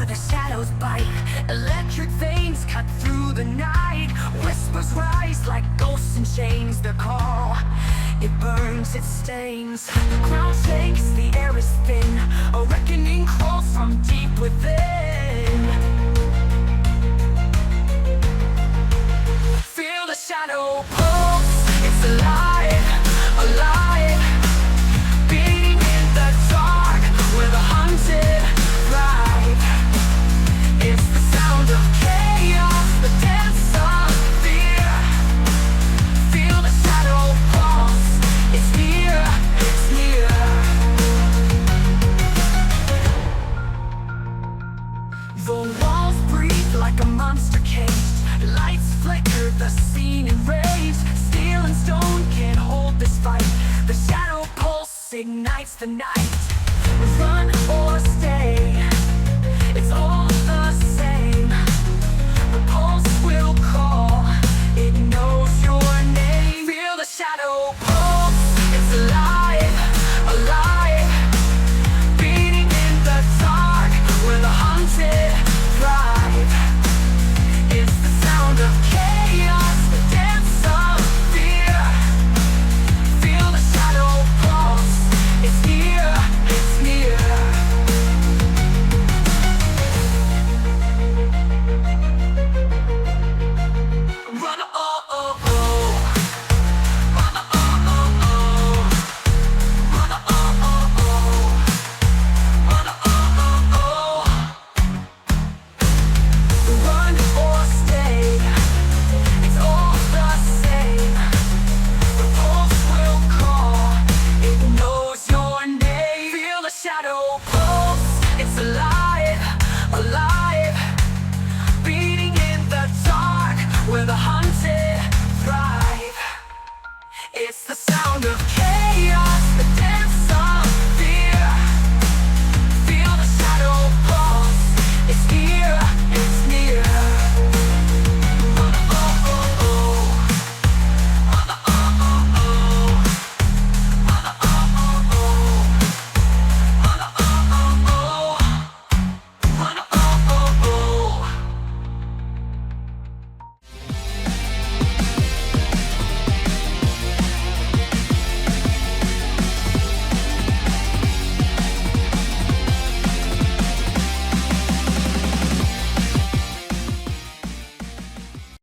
the shadows bite. Electric veins cut through the night. Whispers rise like ghosts in chains. The call, it burns, it stains. The ground shakes, the air is thin. A reckoning crawls from deep within. Feel the shadow pulse, it's alive, alive. Beating in the dark, where the hunted thrive. It's the sound of chaos, the dance of fear. Feel the shadow pulse, it's near, it's near. The walls breathe like a monster cage. Lights flicker, the scene in rage. Steel and stone can't hold this fight. The shadow pulse ignites the night. Run